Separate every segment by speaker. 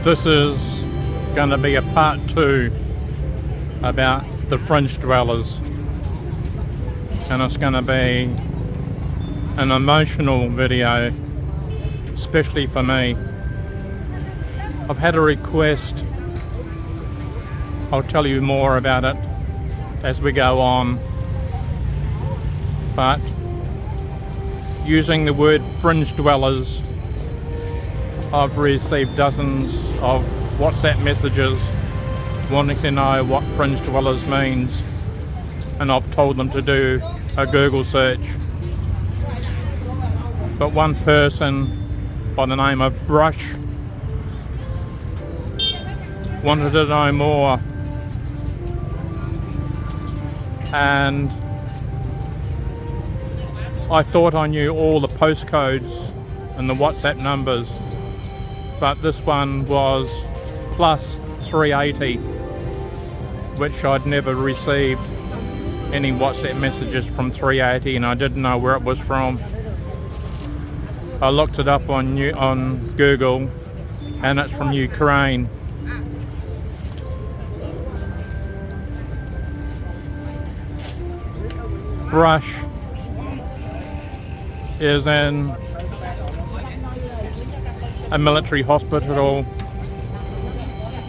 Speaker 1: This is going to be a part 2 about the fringe dwellers, and it's going to be an emotional video, especially for me. I've had a request. I'll tell you more about it as we go on, but using the word fringe dwellers, I've received dozens of WhatsApp messages wanting to know what fringe dwellers means, and I've told them to do a Google search. But one person by the name of Brush wanted to know more, and I thought I knew all the postcodes and the WhatsApp numbers, but this one was plus 380, which I'd never received any WhatsApp messages from 380, and I didn't know where it was from. I looked it up on Google, and it's from Ukraine. Brush is in a military hospital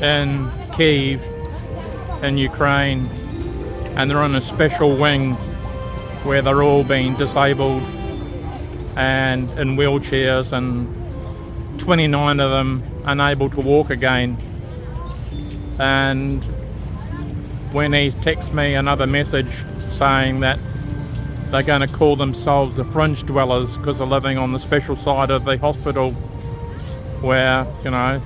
Speaker 1: in Kiev in Ukraine, and they're in a special wing where they're all being disabled and in wheelchairs, and 29 of them unable to walk again. And when he texts me another message saying that they're going to call themselves the fringe dwellers because they're living on the special side of the hospital where, you know,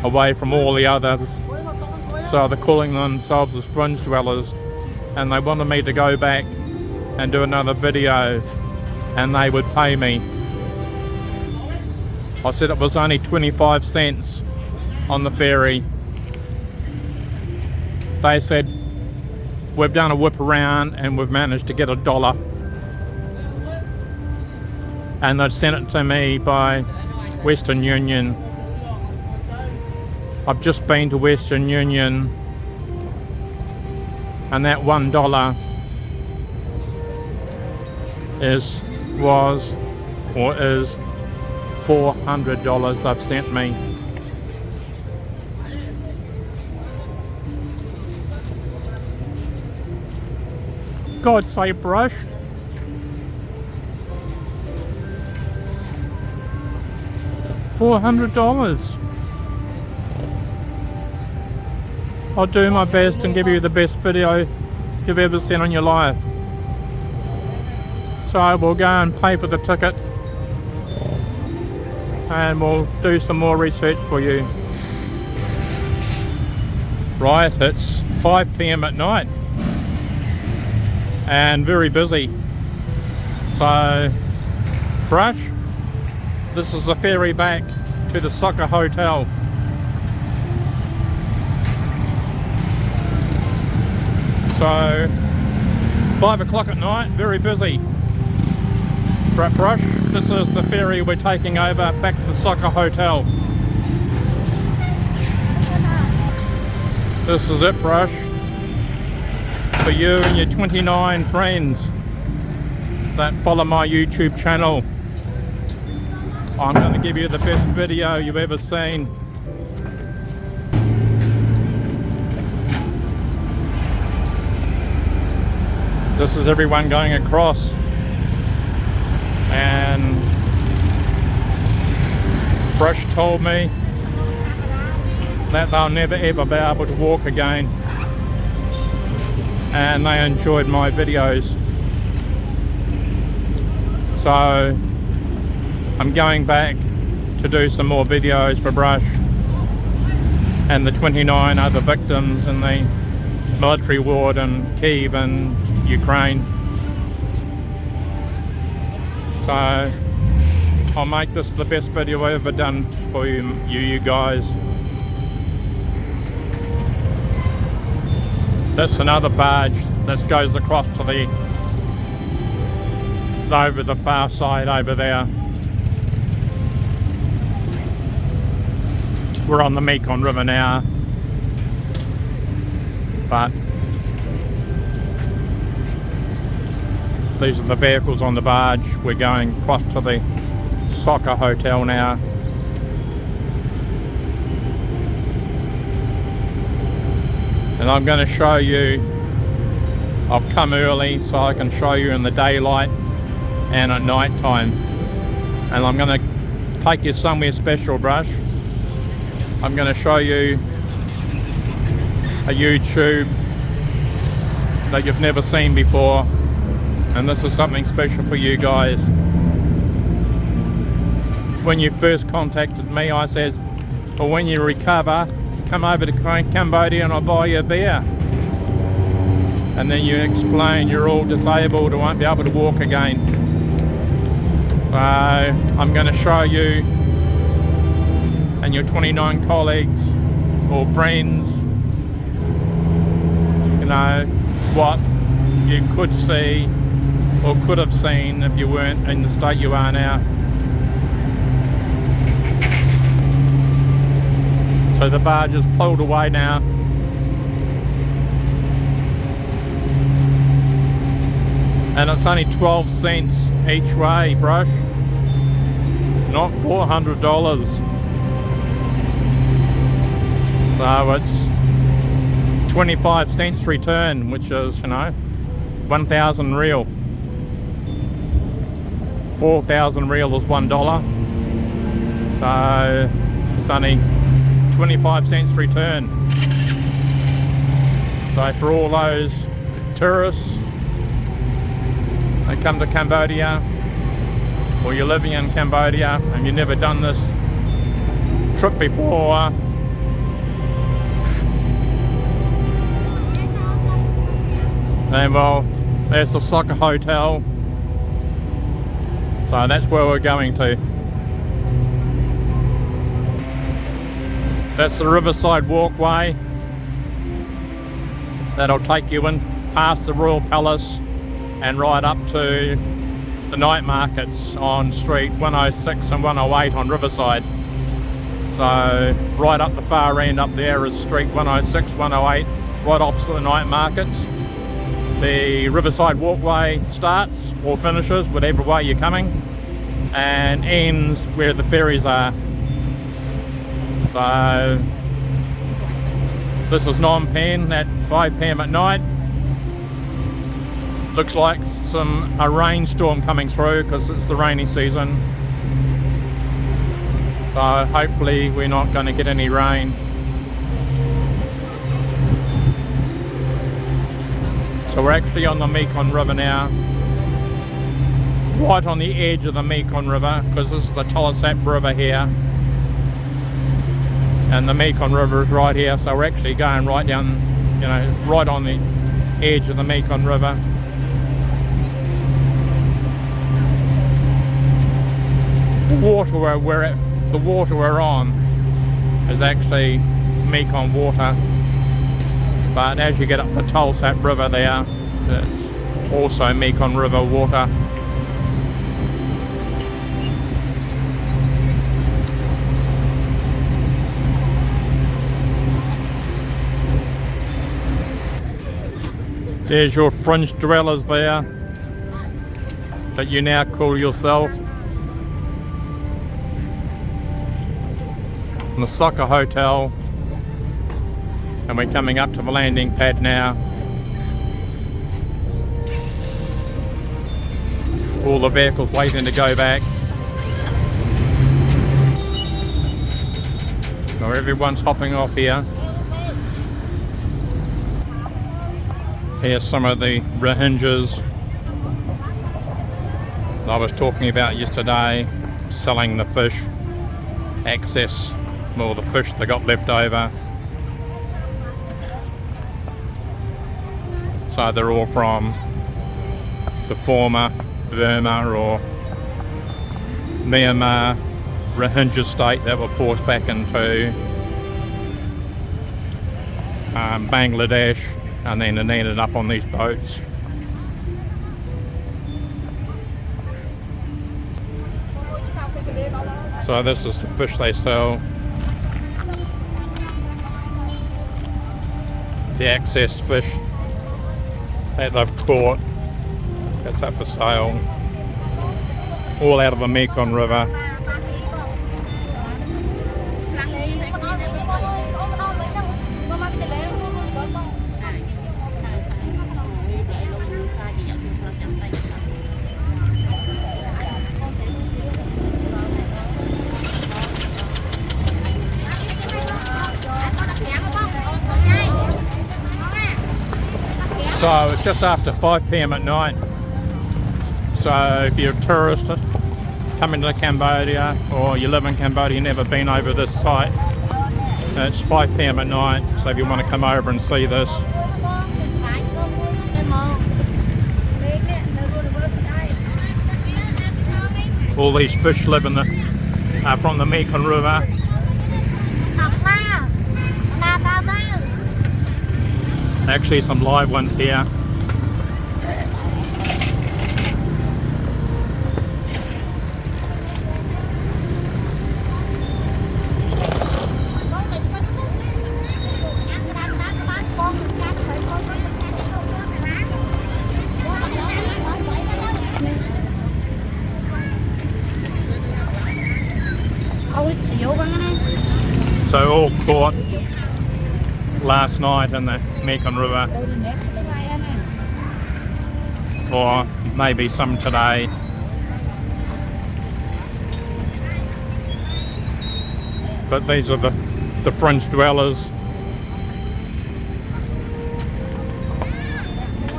Speaker 1: away from all the others. So they're calling themselves as fringe dwellers, and they wanted me to go back and do another video, and they would pay me. I said it was only 25 cents on the ferry. They said, we've done a whip around and we've managed to get $1. And they'd sent it to me by Western Union. I've just been to Western Union, and that $1 is $400 they've sent me. God save Brush. $400. I'll do my best and give you the best video you've ever seen in your life. So I will go and pay for the ticket, and we'll do some more research for you. Right, it's 5 p.m. at night and very busy. So, Brush, this is the ferry back to the Sokha hotel. So, 5 o'clock at night, very busy. Right, Brush, this is the ferry we're taking over back to the Sokha hotel. This is it, Brush, for you and your 29 friends that follow my YouTube channel. I'm going to give you the best video you've ever seen. This is everyone going across, and Brush told me that they'll never ever be able to walk again, and they enjoyed my videos. So I'm going back to do some more videos for Brush and the 29 other victims in the military ward in Kiev and Ukraine. So I'll make this the best video I've ever done for you guys. That's another barge that goes across to the over the far side over there. We're on the Mekong River now, but these are the vehicles on the barge. We're going across to the Sokha Hotel now. And I'm going to show you, I've come early so I can show you in the daylight and at night time. And I'm going to take you somewhere special, brush. I'm going to show you a YouTube that you've never seen before. And this is something special for you guys. When you first contacted me, I said, well, when you recover, come over to Cambodia and I'll buy you a beer. And then you explain you're all disabled and won't be able to walk again. So I'm going to show you and your 29 colleagues or friends, you know, what you could see or could have seen if you weren't in the state you are now. So the barge is pulled away now. And it's only 12 cents each way, brush. Not $400. So it's 25 cents return, which is, you know, 1,000 real. 4,000 real is $1. So it's only 25 cents return. So for all those tourists that come to Cambodia, or you're living in Cambodia and you've never done this trip before, then well, there's the Sokha Hotel. So that's where we're going to. That's the Riverside walkway. That'll take you in past the Royal Palace and right up to the night markets on Street 106 and 108 on Riverside. So right up the far end up there is Street 106, 108, right opposite the night markets. The Riverside walkway starts or finishes, whatever way you're coming, and ends where the ferries are. So this is Phnom Penh at 5 p.m. at night. Looks like a rainstorm coming through because it's the rainy season. So hopefully we're not going to get any rain. So we're actually on the Mekong River now. Right on the edge of the Mekong River, because this is the Tolosap River here. And the Mekong River is right here, so we're actually going right down, you know, right on the edge of the Mekong River. The water we're on is actually Mekong water, but as you get up the Tolosap River there, it's also Mekong River water. There's your fringe dwellers there that you now call yourself. And the Sokha Hotel, and we're coming up to the landing pad now. All the vehicles waiting to go back. So everyone's hopping off here. Here's some of the Rohingyas I was talking about yesterday, selling the fish, excess, or the fish they got left over. So they're all from the former Burma or Myanmar Rohingya state that were forced back into Bangladesh, and then it ended up on these boats. So this is the fish they sell. the access fish that they've caught. That's up for sale. All out of the Mekong River. So it's just after 5 p.m. at night. So if you're a tourist coming to Cambodia, or you live in Cambodia, never been over this site, it's 5 p.m. at night. So if you want to come over and see this, all these fish live in the from the Mekong River. Actually some live ones here. So all caught last night in the Mekong River, or maybe some today. But these are the fringe dwellers.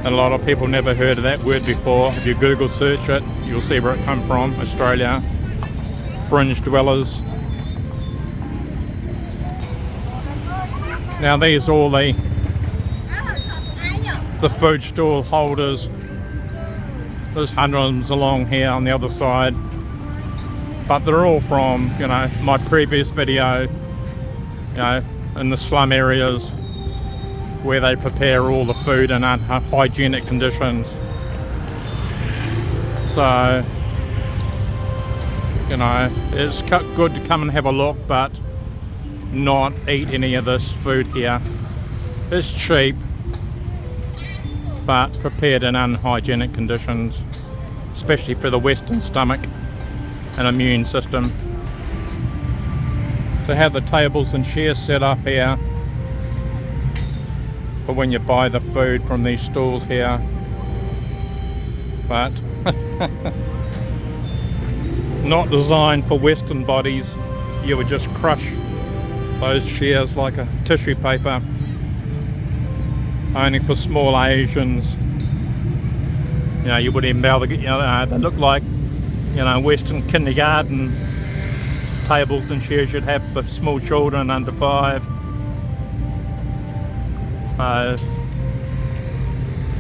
Speaker 1: And a lot of people never heard of that word before. If you Google search it, you'll see where it come from, Australia. Fringe dwellers. Now these are all the food stall holders. There's hundreds along here on the other side, but they're all from, you know, my previous video, you know, in the slum areas where they prepare all the food in unhygienic conditions. So, you know, it's good to come and have a look, but not eat any of this food here. It's cheap, but prepared in unhygienic conditions, especially for the Western stomach and immune system. To have the tables and chairs set up here for when you buy the food from these stalls here, but not designed for Western bodies. You would just crush those chairs like a tissue paper. Only for small Asians. You know, you wouldn't even be able to get, you know, they look like, you know, Western kindergarten tables and chairs you'd have for small children under 5.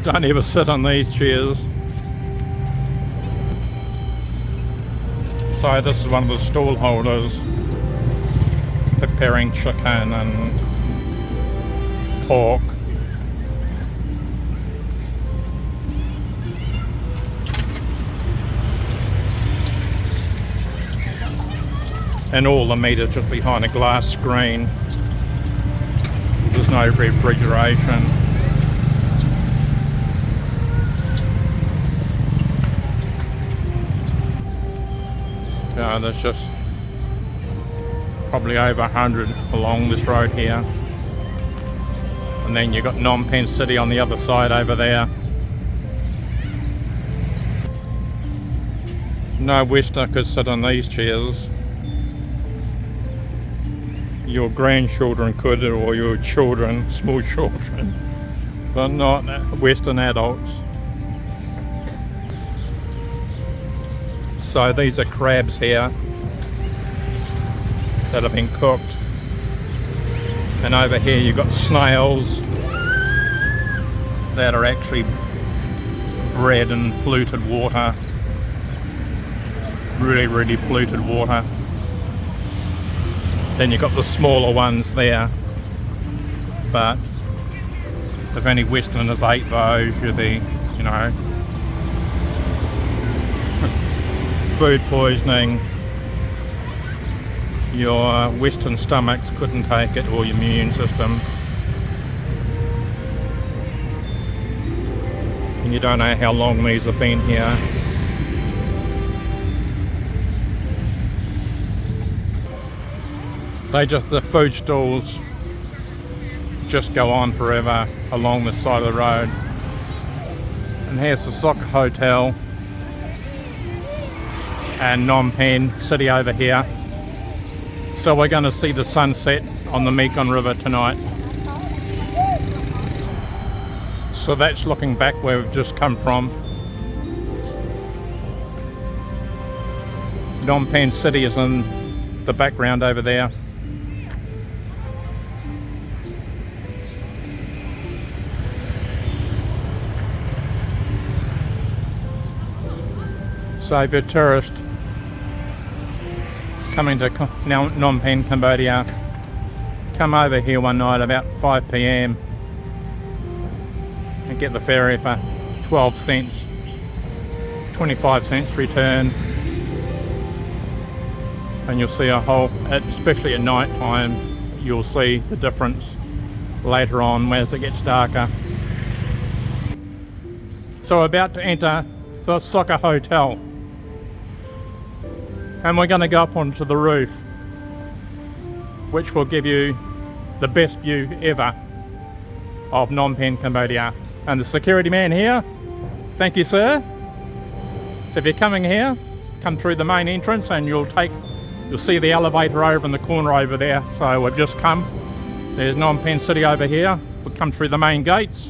Speaker 1: Don't ever sit on these chairs. So this is one of the stall holders preparing chicken and pork. And all the meat is just behind a glass screen. There's no refrigeration. There's just probably over 100 along this road here. And then you've got Phnom Penh City on the other side over there. No Westerner could sit on these chairs. Your grandchildren could, or your children, small children, but not Western adults. So these are crabs here that have been cooked, and over here you've got snails that are actually bred in polluted water, really polluted water. Then you've got the smaller ones there, but if any Westerners ate those, you'd be, you know, food poisoning. Your Western stomachs couldn't take it, or your immune system. You don't know how long these have been here. The food stalls just go on forever along the side of the road. And here's the Ochheuteal and Phnom Penh city over here. So we're going to see the sunset on the Mekong River tonight. So that's looking back where we've just come from. Phnom Penh city is in the background over there. So if you're a tourist coming to Phnom Penh Cambodia, come over here one night about 5 p.m. and get the ferry for 12 cents, 25 cents return, and you'll see a whole, especially at night time, you'll see the difference later on as it gets darker. So we're about to enter the Ochheuteal, and we're going to go up onto the roof, which will give you the best view ever of Phnom Penh Cambodia. And the security man here, thank you sir. So if you're coming here, come through the main entrance and you'll see the elevator over in the corner over there. So we've just come, there's Phnom Penh city over here. We'll come through the main gates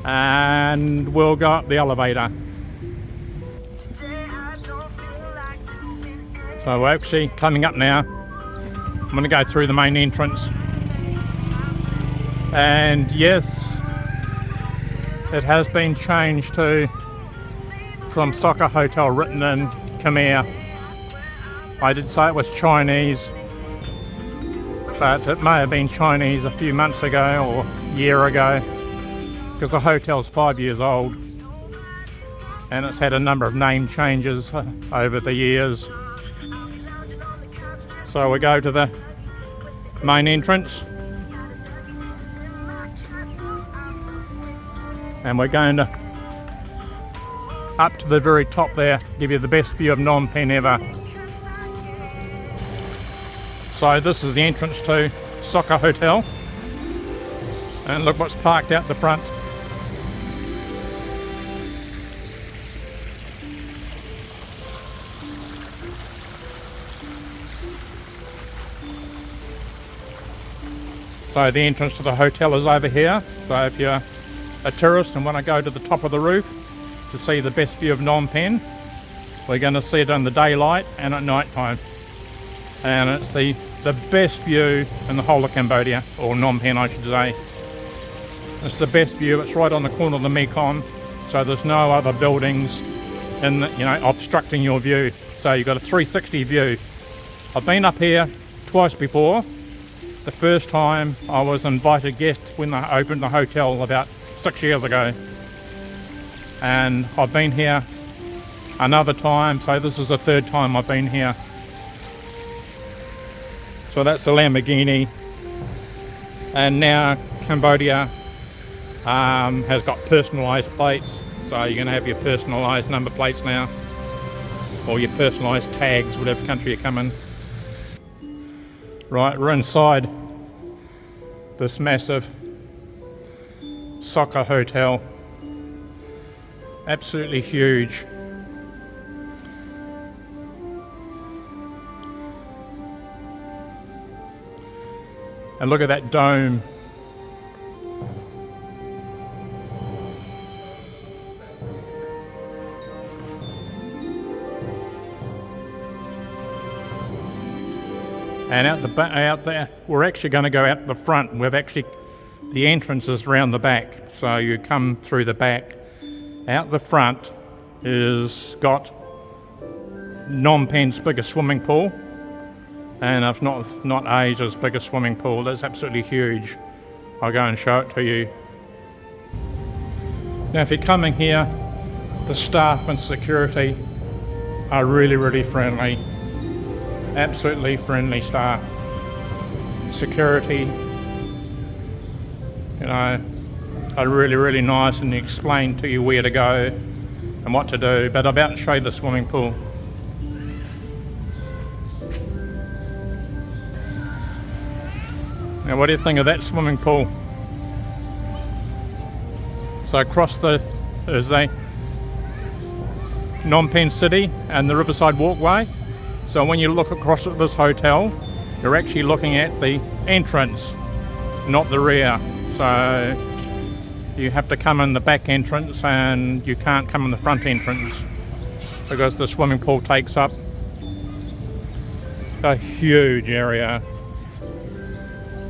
Speaker 1: and we'll go up the elevator. So we're actually coming up now. I'm going to go through the main entrance. And yes, it has been changed from Ochheuteal, written in Khmer. I did say it was Chinese, but it may have been Chinese a few months ago or a year ago, because the hotel's 5 years old and it's had a number of name changes over the years. So we go to the main entrance and we're going to up to the very top there, give you the best view of Phnom Penh ever. So this is the entrance to Ochheuteal, and look what's parked out the front. So the entrance to the hotel is over here. So if you're a tourist and want to go to the top of the roof to see the best view of Phnom Penh, we're going to see it in the daylight and at night time. And it's the best view in the whole of Cambodia, or Phnom Penh I should say. It's the best view. It's right on the corner of the Mekong, so there's no other buildings obstructing your view. So you've got a 360 view. I've been up here twice before. The first time I was invited guest when they opened the hotel about 6 years ago, and I've been here another time, so this is the third time I've been here. So that's the Lamborghini, and now Cambodia has got personalised plates, so you're going to have your personalised number plates now, or your personalised tags, whatever country you come in. Right, we're inside this massive Ochheuteal, absolutely huge. And look at that dome. And out there, we're actually going to go out the front. The entrance is round the back, so you come through the back. Out the front is got Phnom Penh's biggest swimming pool, and if not Asia's biggest swimming pool. It's absolutely huge. I'll go and show it to you. Now if you're coming here, the staff and security are really, really friendly. Absolutely friendly staff. Security, are really, really nice and explain to you where to go and what to do. But I'm about to show you the swimming pool. Now what do you think of that swimming pool? So across there's a Phnom Penh City and the Riverside walkway. So when you look across at this hotel, you're actually looking at the entrance, not the rear. So you have to come in the back entrance and you can't come in the front entrance because the swimming pool takes up a huge area.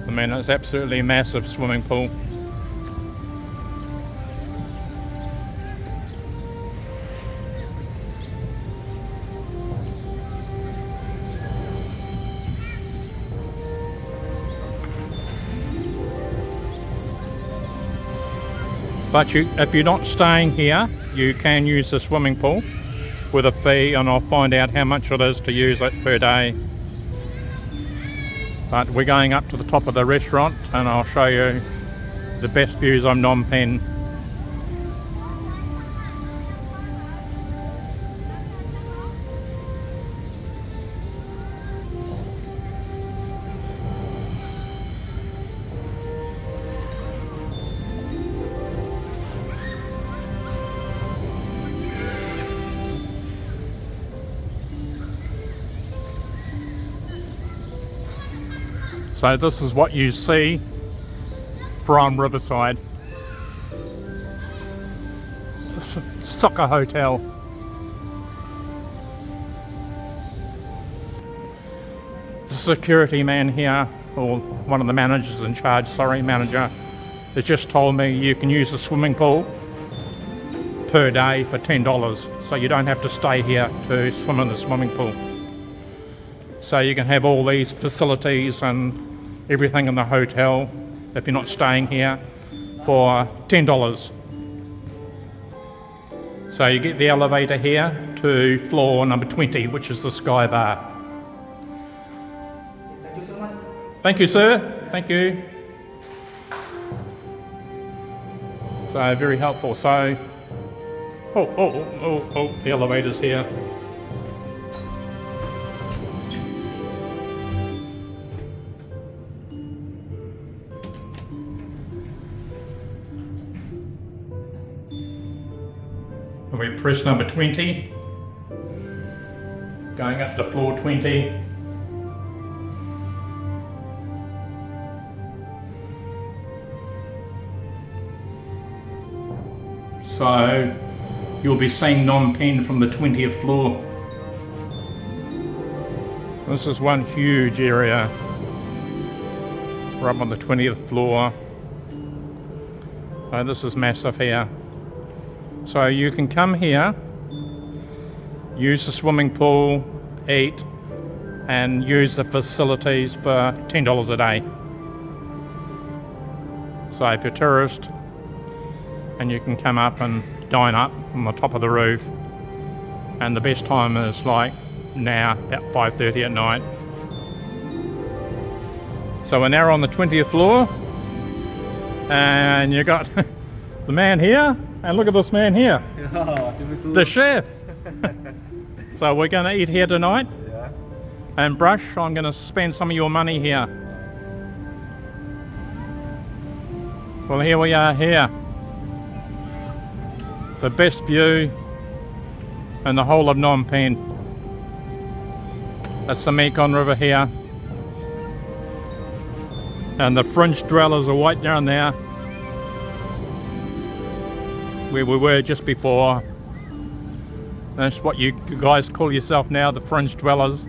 Speaker 1: I mean, it's absolutely a massive swimming pool. But if you're not staying here, you can use the swimming pool with a fee, and I'll find out how much it is to use it per day. But we're going up to the top of the restaurant and I'll show you the best views of Phnom Penh. So this is what you see from Riverside. Sokha Hotel. The security man here, or one of the managers in charge, manager, has just told me you can use the swimming pool per day for $10. So you don't have to stay here to swim in the swimming pool. So you can have all these facilities and everything in the hotel if you're not staying here for $10. So you get the elevator here to floor number 20, which is the Sky Bar.
Speaker 2: Thank you so much.
Speaker 1: Thank you, sir. Thank you. So very helpful. So, the elevator's here. And we press number 20, going up to floor 20. So you'll be seeing Phnom Penh from the 20th floor. This is one huge area. We're up on the 20th floor. Oh, this is massive here. So you can come here, use the swimming pool, eat, and use the facilities for $10 a day. So if you're a tourist, and you can come up and dine up on the top of the roof, and the best time is like now, about 5:30 at night. So we're now on the 20th floor, and you got the man here. And look at this man here, the chef. So we're going to eat here tonight.
Speaker 2: Yeah.
Speaker 1: And Brush, I'm going to spend some of your money here. Well, here we are here. The best view in the whole of Phnom Penh. That's the Mekong River here. And the Fringe dwellers are right down there, where we were just before. That's what you guys call yourself now, the Fringe dwellers.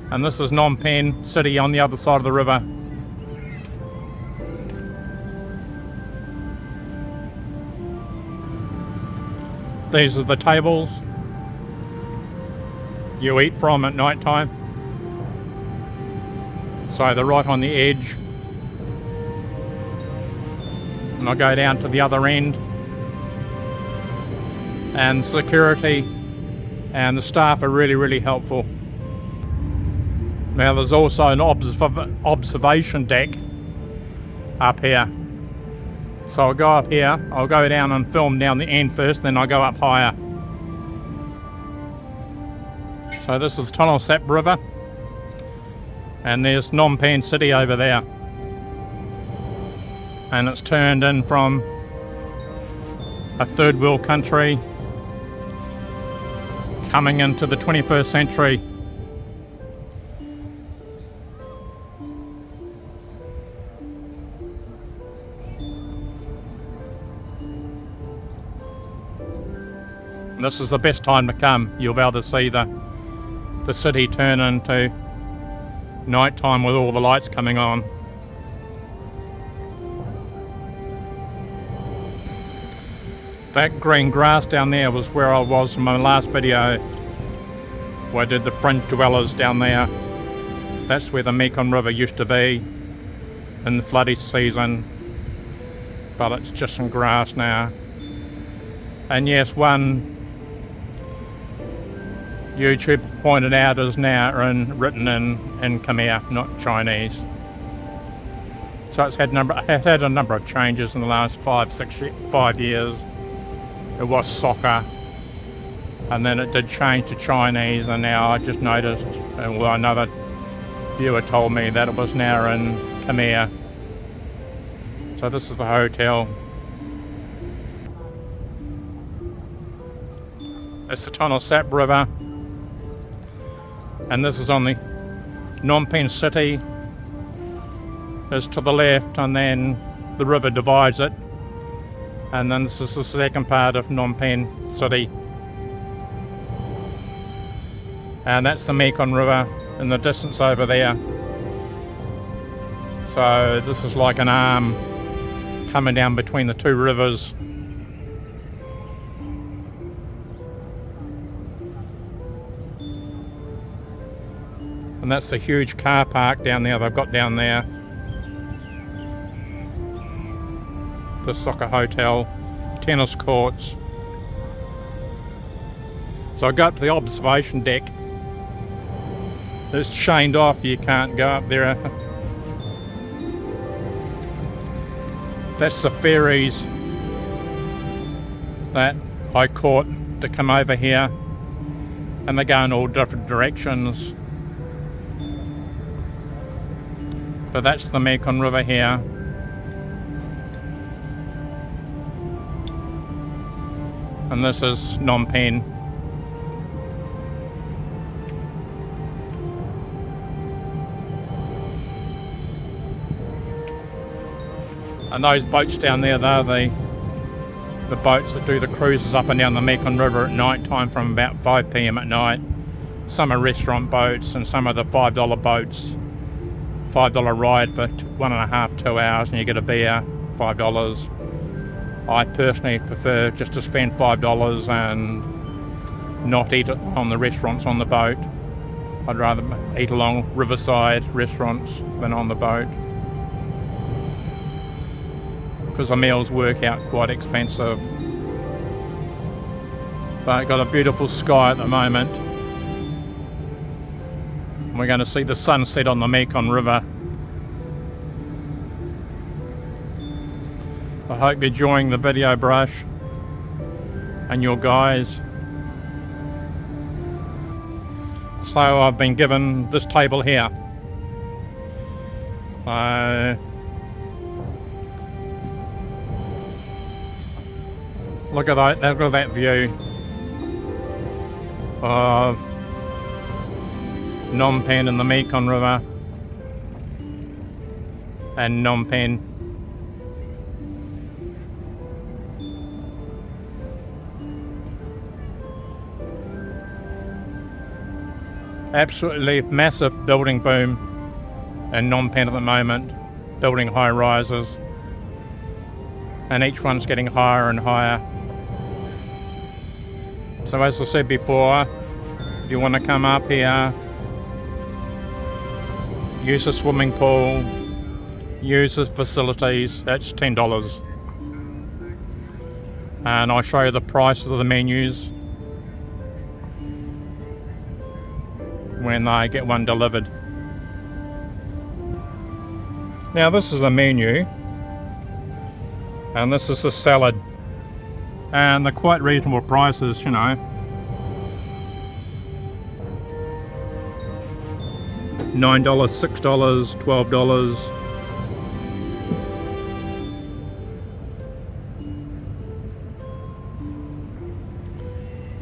Speaker 1: And this is Phnom Penh City on the other side of the river. These are the tables you eat from at night time. So they're right on the edge. And I'll go down to the other end. And security and the staff are really, really helpful. Now there's also an observation deck up here. So I'll go up here, I'll go down and film down the end first, then I'll go up higher. So this is Tonle Sap River, and there's Phnom Penh City over there. And it's turned in from a third world country coming into the 21st century. This is the best time to come. You'll be able to see the city turn into nighttime with all the lights coming on. That green grass down there was where I was in my last video, where I did the Fringe dwellers down there. That's where the Mekong River used to be in the floody season, but it's just some grass now. And yes, one YouTube pointed out is now written in Khmer, not Chinese. So it's had a number of changes in the last 5 years. It was Sokha, and then it did change to Chinese, and now I just noticed, well, another viewer told me that it was now in Khmer. So this is the hotel. It's the Tonle Sap River, and this is on the Phnom Penh City. It's to the left, and then the river divides it. And then this is the second part of Phnom Penh City. And that's the Mekong River in the distance over there. So this is like an arm coming down between the two rivers. And that's the huge car park down there they've got down there. The Ochheuteal, tennis courts. So I go up to the observation deck. It's chained off, you can't go up there. That's the ferries that I caught to come over here, and they go in all different directions. But that's the Mekong River here. And this is Phnom Penh. And those boats down there, they're the boats that do the cruises up and down the Mekong River at night time from about 5 p.m. at night. Some are restaurant boats, and some are the $5 boats. $5 ride for 1.5 to 2 hours, and you get a beer, $5. I personally prefer just to spend $5 and not eat on the restaurants on the boat. I'd rather eat along Riverside restaurants than on the boat, because the meals work out quite expensive. But got a beautiful sky at the moment. We're going to see the sunset on the Mekong River. I hope you're enjoying the video brush and your guys. So I've been given this table here. Look at that view of Phnom Penh and the Mekong River and Phnom Penh. Absolutely massive building boom in Phnom Penh at the moment, building high rises, and each one's getting higher and higher. So as I said before, if you want to come up here, use the swimming pool, use the facilities, that's $10. And I'll show you the prices of the menus when I get one delivered. Now this is a menu, And this is the salad. And they're quite reasonable prices, you know. $9, $6, $12.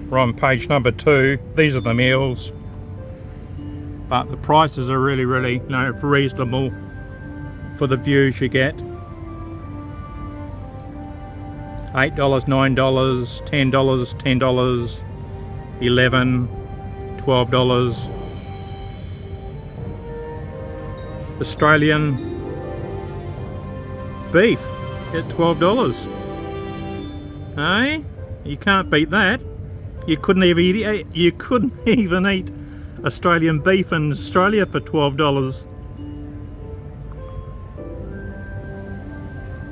Speaker 1: We're on page number 2. These are the meals. But the prices are really, you know, reasonable for the views you get. $8, $9, $10, $10, $11, $12. Australian beef at $12. Hey, you can't beat that. You couldn't even eat Australian beef in Australia for $12.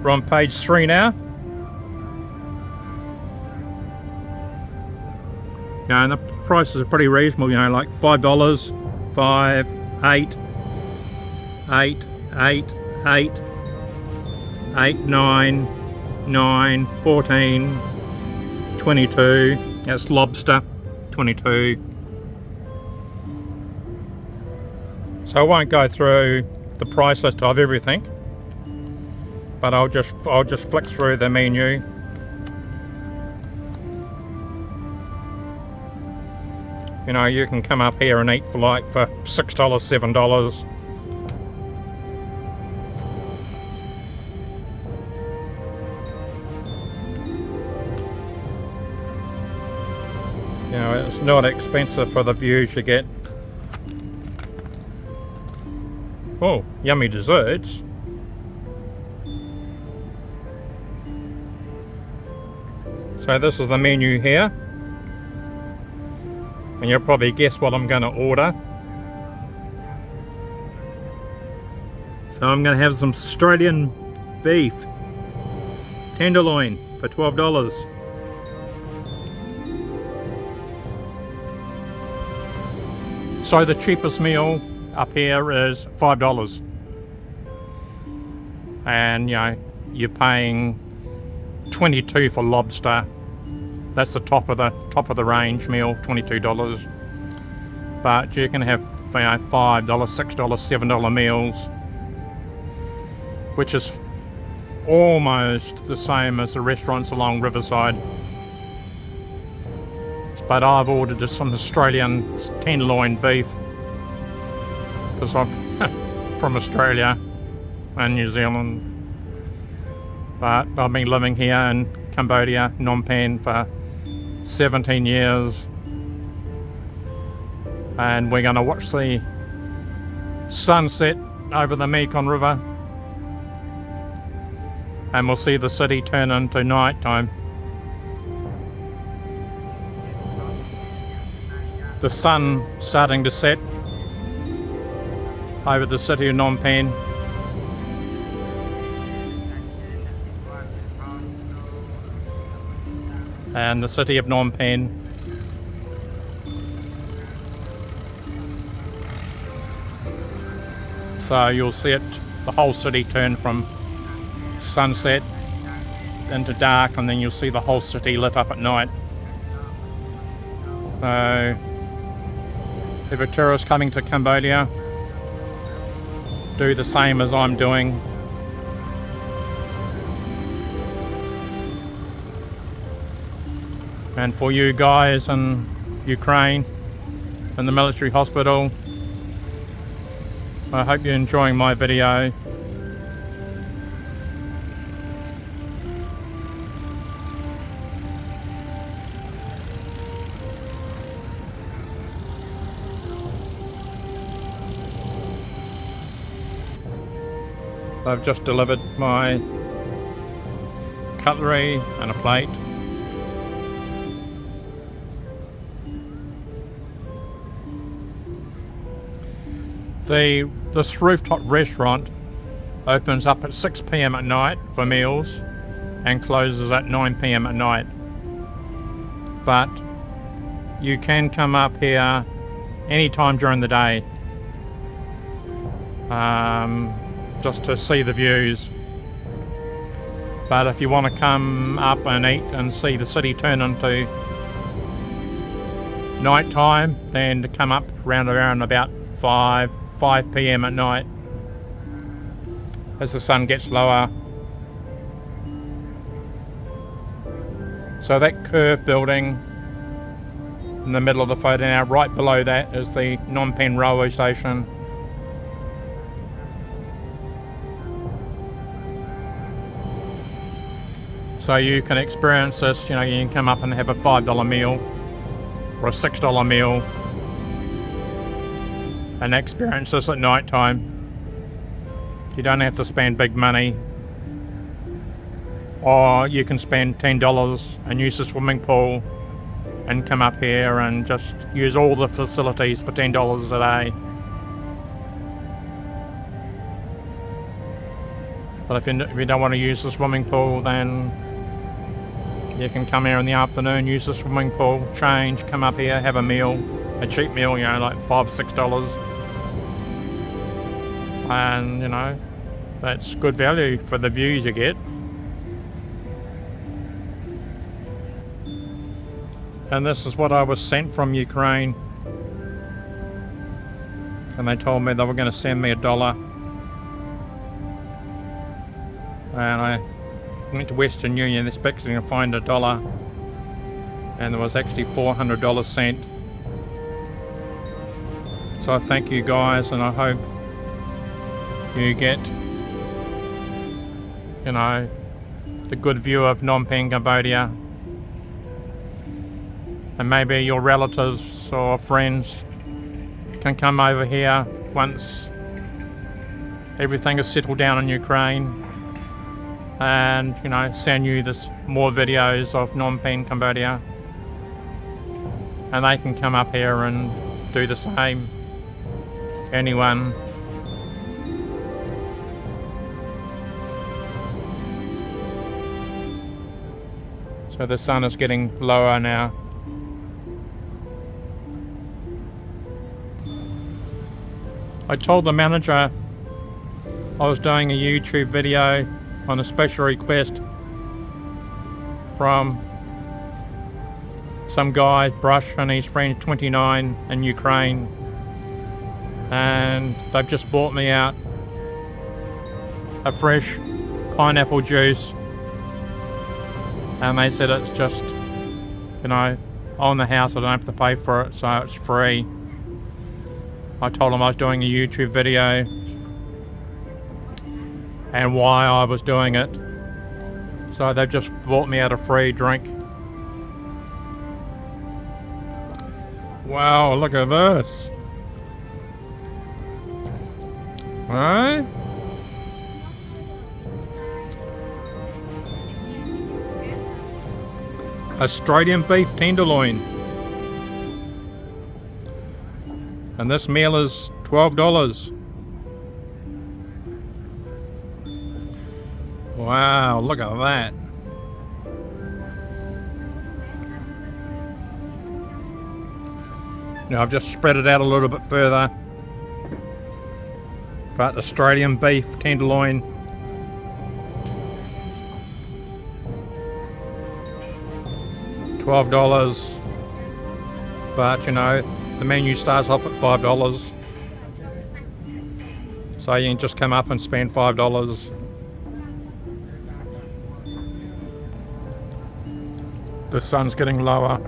Speaker 1: We're on page 3 now. Yeah, and the prices are pretty reasonable, you know, like $5, $5, $8, $8, $8, $8, $8, $9, $9, $14, $22. That's lobster, $22. So I won't go through the price list of everything, but I'll just flick through the menu. You know, you can come up here and eat for $6, $7. You know, it's not expensive for the views you get. Oh, yummy desserts. So this is the menu here. And you'll probably guess what I'm going to order. So I'm going to have some Australian beef tenderloin for $12. So the cheapest meal up here is $5. And you know, you're paying $22 for lobster. That's the top of the range meal, $22. But you can have, you know, $5, $6, $7 meals, which is almost the same as the restaurants along Riverside. But I've ordered some Australian tenderloin beef because I'm from Australia and New Zealand. But I've been living here in Cambodia, Phnom Penh, for 17 years. And we're going to watch the sunset over the Mekong River. And we'll see the city turn into night time. The sun starting to set over the city of Phnom Penh. And the city of Phnom Penh. So you'll see it, the whole city turn from sunset into dark, and then you'll see the whole city lit up at night. So if a tourist coming to Cambodia, do the same as I'm doing. And for you guys in Ukraine, in the military hospital, I hope you're enjoying my video. I've just delivered my cutlery and a plate. This rooftop restaurant opens up at 6 p.m. at night for meals and closes at 9 p.m. at night. But you can come up here anytime during the day just to see the views. But if you want to come up and eat and see the city turn into night time, then to come up around about 5 p.m. at night as the sun gets lower. So that curved building in the middle of the photo now, right below that is the Phnom Penh railway station. So you can experience this, you know, you can come up and have a $5 meal or a $6 meal and experience this at night time. You don't have to spend big money, or you can spend $10 and use the swimming pool and come up here and just use all the facilities for $10 a day. But if you don't want to use the swimming pool, then you can come here in the afternoon, use the swimming pool, change, come up here, have a meal, a cheap meal, you know, like $5 or $6. And, you know, that's good value for the views you get. And this is what I was sent from Ukraine. And they told me they were going to send me $1. And I went to Western Union expecting to find $1. And there was actually $400 sent. So I thank you guys, and I hope you get, you know, the good view of Phnom Penh Cambodia. And maybe your relatives or friends can come over here once everything is settled down in Ukraine, and, you know, send you more videos of Phnom Penh Cambodia, and they can come up here and do the same. Anyone. So the sun is getting lower now. I told the manager I was doing a YouTube video on a special request from some guy, Brush, and his friend 29 in Ukraine, and they've just bought me out a fresh pineapple juice, and they said it's just, you know, on the house, I don't have to pay for it, so it's free. I told them I was doing a YouTube video and why I was doing it. So they've just bought me out a free drink. Wow, look at this. Right? Australian beef tenderloin. And this meal is $12. Wow, look at that. Now I've just spread it out a little bit further. But Australian beef tenderloin. $12. But, you know, the menu starts off at $5. So you can just come up and spend $5. The sun's getting lower.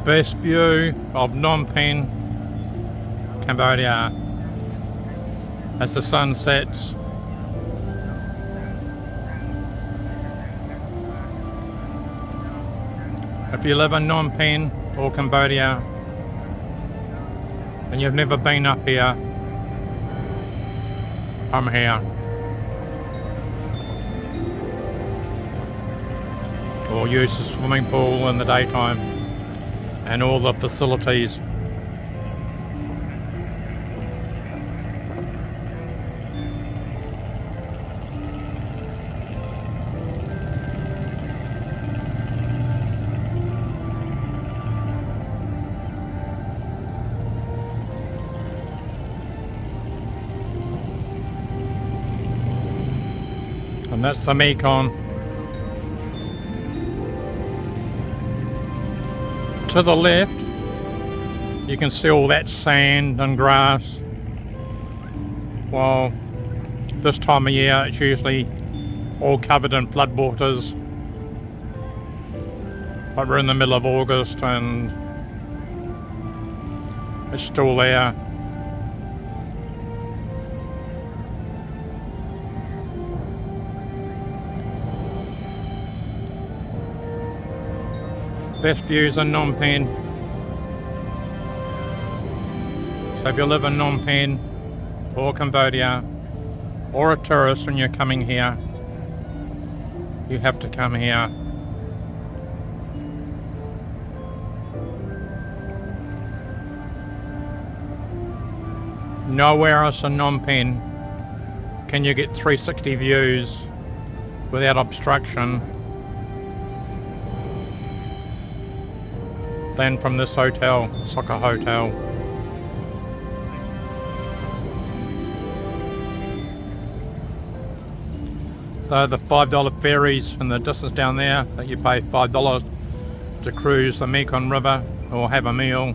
Speaker 1: Best view of Phnom Penh Cambodia as the sun sets. If you live in Phnom Penh or Cambodia and you've never been up here, I'm here. Or use the swimming pool in the daytime. and all the facilities. And that's the Mekong. To the left, you can see all that sand and grass. Well, this time of year it's usually all covered in floodwaters. But we're in the middle of August and it's still there. Best views in Phnom Penh. So if you live in Phnom Penh or Cambodia or a tourist and you're coming here, you have to come here. Nowhere else in Phnom Penh can you get 360 views without obstruction than from this hotel, Sokha Hotel. The $5 ferries in the distance down there that you pay $5 to cruise the Mekong River or have a meal.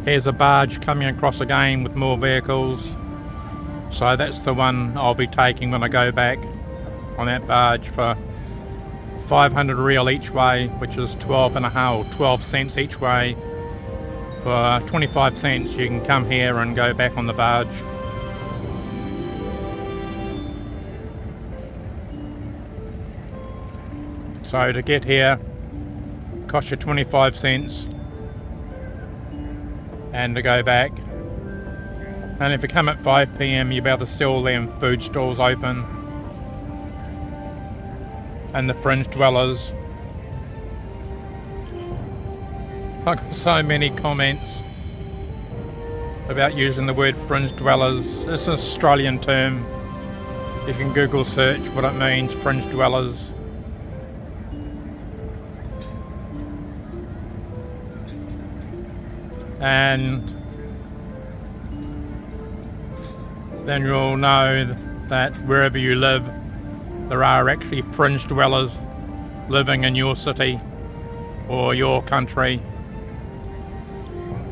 Speaker 1: Here's a barge coming across again with more vehicles. So that's the one I'll be taking when I go back on that barge for 500 real each way, which is 12 cents each way. For 25 cents you can come here and go back on the barge. So to get here costs you 25 cents and to go back. And if you come at 5 PM you'll be able to see all them food stalls open. And the fringe dwellers. I got so many comments about using the word fringe dwellers. It's an Australian term. You can Google search what it means, fringe dwellers. And then you'll know that wherever you live, there are actually fringe dwellers living in your city or your country.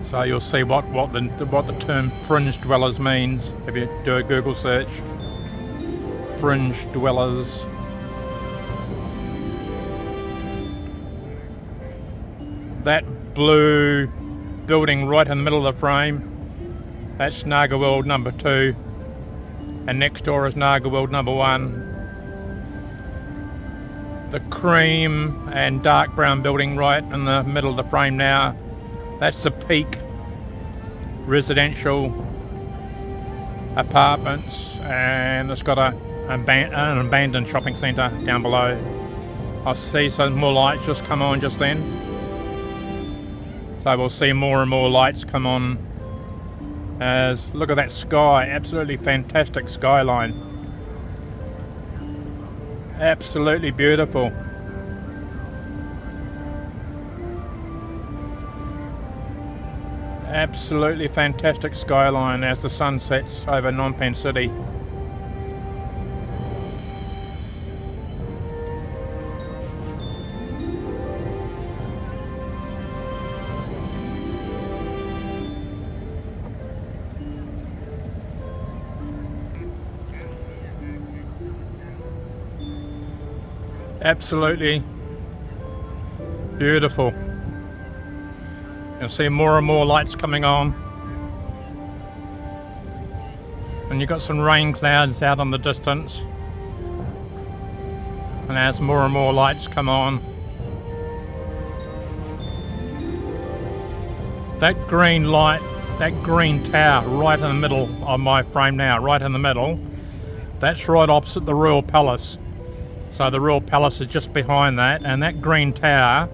Speaker 1: So you'll see what the term fringe dwellers means if you do a Google search. Fringe dwellers. That blue building right in the middle of the frame, that's Sihanoukville number 2, and next door is Sihanoukville number 1. The cream and dark brown building right in the middle of the frame now, that's the Peak residential apartments, and it's got an abandoned shopping centre down below. I see some more lights just come on just then. So we'll see more and more lights come on. As look at that sky, absolutely fantastic skyline. Absolutely beautiful. Absolutely fantastic skyline as the sun sets over Phnom Penh City. Absolutely beautiful. You'll see more and more lights coming on. And you've got some rain clouds out in the distance. And as more and more lights come on, that green light, that green tower right in the middle of my frame now, right in the middle, that's right opposite the Royal Palace. So the Royal Palace is just behind that, and that green tower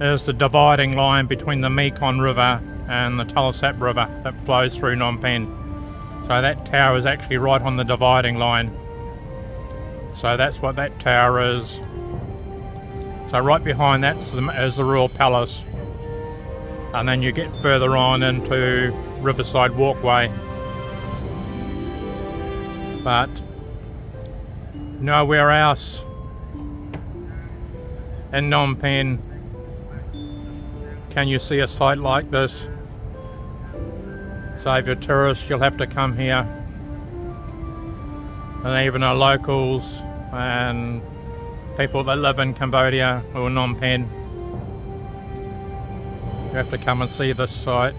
Speaker 1: is the dividing line between the Mekong River and the Thalassa River that flows through Phnom Penh. So that tower is actually right on the dividing line. So that's what that tower is. So right behind that is the Royal Palace. And then you get further on into Riverside Walkway. But nowhere else in Phnom Penh can you see a site like this. So if you're tourists, you'll have to come here. And even our locals and people that live in Cambodia or Phnom Penh, you have to come and see this site.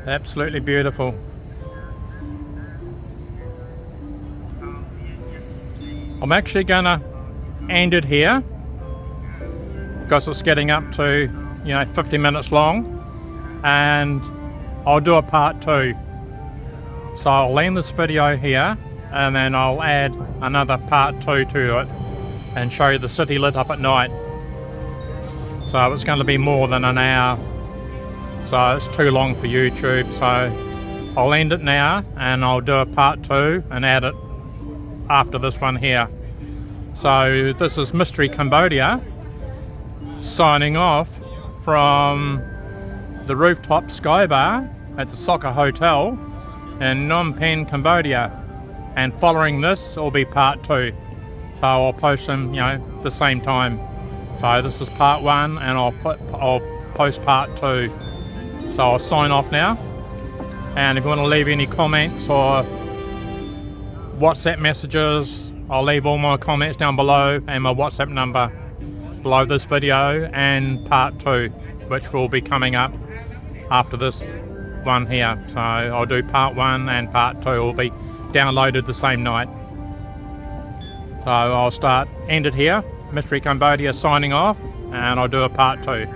Speaker 1: Absolutely beautiful. I'm actually gonna end it here because it's getting up to 50 minutes long, and I'll do a part 2. So I'll end this video here and then I'll add another part 2 to it and show you the city lit up at night. So it's going to be more than an hour, so it's too long for YouTube. So I'll end it now and I'll do a part 2 and add it after this one here. So this is Mystery Cambodia signing off from the rooftop sky bar at the Sokha Hotel in Phnom Penh, Cambodia. And following this will be part 2. So I'll post them, the same time. So this is part 1 and I'll post part 2. So I'll sign off now. And if you want to leave any comments or WhatsApp messages, I'll leave all my comments down below and my WhatsApp number below this video and part 2, which will be coming up after this one here. So I'll do part 1 and part 2 will be downloaded the same night. So I'll end it here, Mystery Cambodia signing off, and I'll do a part 2.